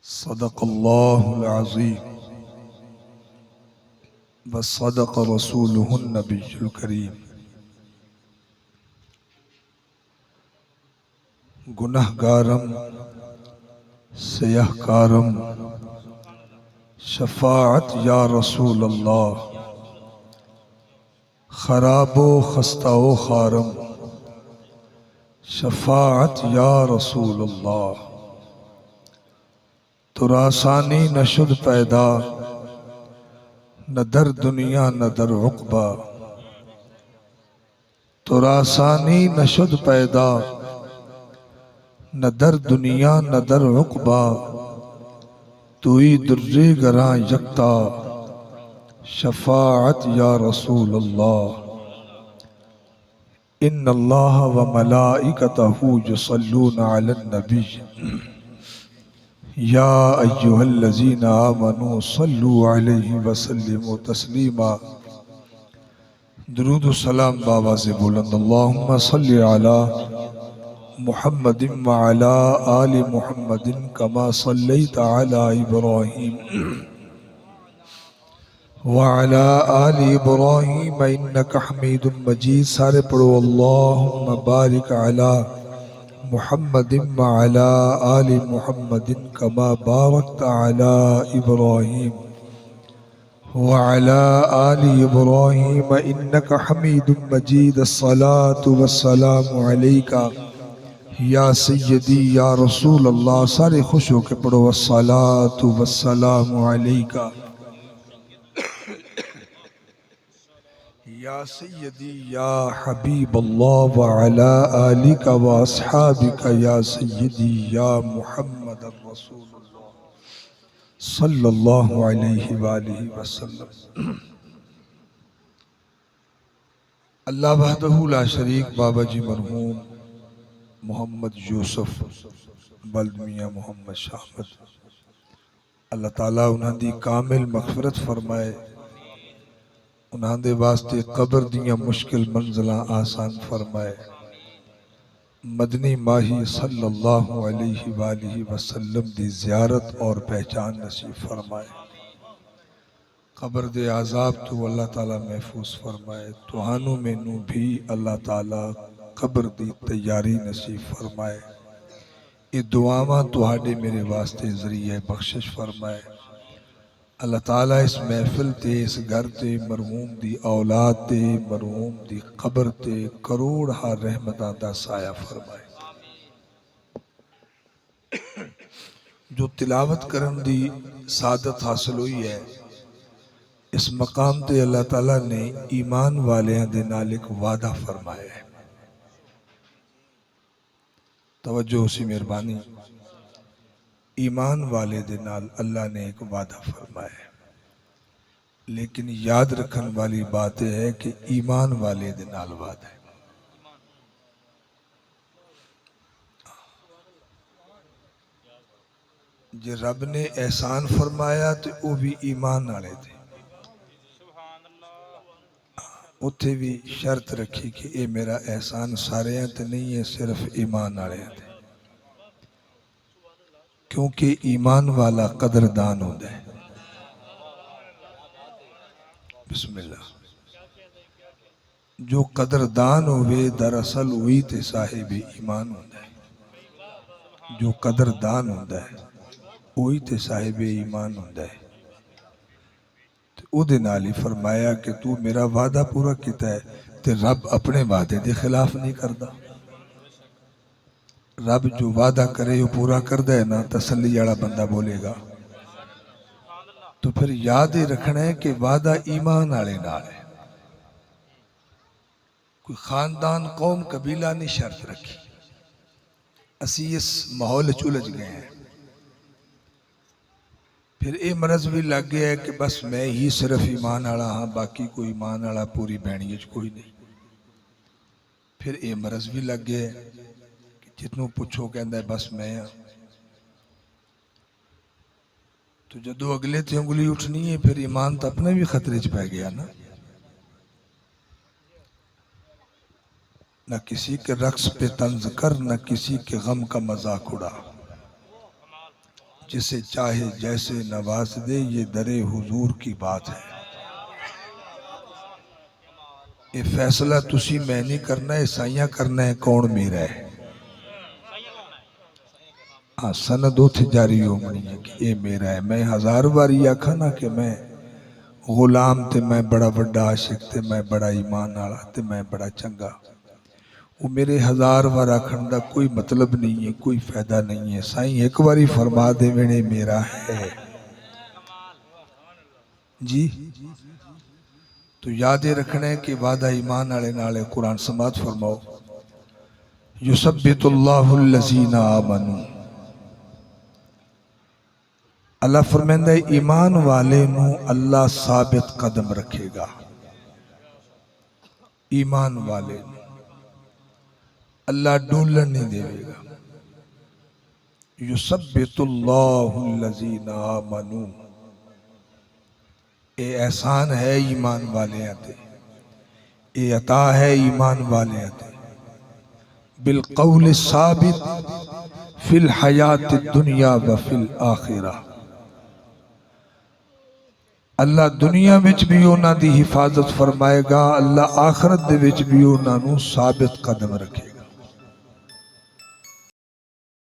صدق اللہ العظیم وصدق رسولہ النبی الکریم۔ گنہگارم سیہکارم شفاعت یا رسول اللہ، خراب و خستہ و خارم شفاعت یا رسول اللہ۔ ترا ثانی نہ شد پیدا، نہ در دنیا نہ در عقبہ۔ ترا ثانی نہ شد پیدا، نہ در دنیا نہ در عقبہ۔ توئی در گراں یکتا، شفاعت یا رسول اللہ۔ ان اللہ و ملائکتہ یصلون علی النبی یا ایہا الذین آمنوا صلوا علیہ وسلموا تسلیما۔ درود و سلام بآواز بلند اللہم صلی علی محمد وعلی آل محمد کما صلیت علی ابراہیم وعلی آل ابراہیم انک حمید مجید۔ سارے پڑھو اللہم بارک علی محمد وعلی آل محمد کما بارکت علی ابراہیم وعلی آل ابراہیم انک حمید مجید۔ الصلاة والسلام علیکہ یا سیدی یا رسول اللہ۔ سارے خوش ہو کے پڑھو الصلاة والسلام علیکہ یا سیدی یا حبیب اللہ وعلی آلک و اصحابک یا سیدی یا محمد رسول اللہ صلی اللہ علیہ وآلہ وسلم۔ اللہ وحدہ لا شریک بابا جی مرحوم محمد یوسف بلد میاں محمد شاہمد، اللہ تعالیٰ انہاں دی کامل مغفرت فرمائے، انہاں دے واسطے قبر دیاں مشکل منزلاں آسان فرمائے، مدنی ماہی صلی اللہ علیہ وآلہ وسلم دی زیارت اور پہچان نصیب فرمائے، قبر دے عذاب تو اللہ تعالیٰ محفوظ فرمائے، توہانوں میں نو بھی اللہ تعالیٰ قبر دی تیاری نصیب فرمائے۔ یہ دعاواں تہاڈے میرے واسطے ذریعہ بخشش فرمائے۔ اللہ تعالیٰ اس محفل تے، اس گھر تے، مرحوم دی اولاد تے، مرحوم دی قبر تے کروڑ ہا رحمتاں دا سایہ فرمائے۔ جو تلاوت کرن دی سعادت حاصل ہوئی ہے، اس مقام تے اللہ تعالیٰ نے ایمان والیاں دے نال ایک وعدہ فرمایا ہے۔ توجہ اسی مہربانی، ایمان والے دے نال اللہ نے ایک وعدہ فرمایا ہے، لیکن یاد رکھن والی بات ہے کہ ایمان والے دے نال وعدہ ہے۔ جے رب نے احسان فرمایا تو وہ بھی ایمان والے تھے، اتھے بھی شرط رکھی کہ اے میرا احسان سارے ہیں تے نہیں ہے، صرف ایمان والے ہیں، کیونکہ ایمان والا قدردان ہوتا ہے۔ بسم اللہ۔ جو قدردان ہوئے دراصل وہی تے صاحب ایمان ہوتا ہے، جو قدردان ہوتا ہے وہی تے صاحب ایمان ہوتا ہے۔ او دے نال ہی فرمایا کہ تو میرا وعدہ پورا کیتا ہے، تے رب اپنے وعدے دے خلاف نہیں کردا۔ رب جو وعدہ کرے وہ پورا کردہ ہے نا، تسلی والا بندہ بولے گا۔ تو پھر یاد ہی رکھنا ہے کہ وعدہ ایمان والے نال ہے، کوئی خاندان قوم قبیلہ نہیں شرط رکھی۔ اسی اس ماحول چلج گئے ہیں، پھر اے مرض بھی لگ گیا ہے کہ بس میں ہی صرف ایمان والا ہاں، باقی کوئی ایمان والا پوری بینی کوئی نہیں۔ پھر اے مرض بھی لگ گیا ہے کہ جتنوں پوچھو کہندہ ہے بس میں ہاں، تو جدو اگلے تے انگلی اٹھنی ہے پھر ایمان تو اپنے بھی خطرے چ پہ گیا نا۔ نہ کسی کے رقص پہ طنز کر، نہ کسی کے غم کا مذاق اڑا، جسے چاہے جیسے نواز دے، یہ در حضور کی بات ہے۔ یہ فیصلہ تسی میں نہیں کرنا ہے، سائیاں کرنا ہے کون میرا ہے۔ ہاں سند اتھ جاری ہو منی ہے کہ یہ میرا ہے۔ میں ہزار باری آکھا نا کہ میں غلام تے میں بڑا بڑا عاشق تے میں بڑا ایمان آلا تے میں بڑا چنگا، وہ میرے ہزار بار آکھن دا کوئی مطلب نہیں ہے، کوئی فائدہ نہیں ہے۔ سائیں ایک باری فرما دے وینے میرا ہے جی۔ تو یادیں رکھنے کہ وعدہ ایمان آلے نالے قرآن سماعت فرماؤ، یثبت اللہ الذین آمنوا، اللہ فرمائندہ ایمان والے نو اللہ ثابت قدم رکھے گا۔ ایمان والے نو اللہ ڈولن نہیں دے گا۔ یثبت اللہ الذین آمنوا، اے احسان ہے ایمان والے آتے، اے عطا ہے ایمان والے آتے، بالقول الثابت فی الحیات الدنیا و فی الآخرہ، اللہ دنیا وچ بھی انہاں دی حفاظت فرمائے گا، اللہ آخرت دے وچ بھی انہاں نو ثابت قدم رکھے گا۔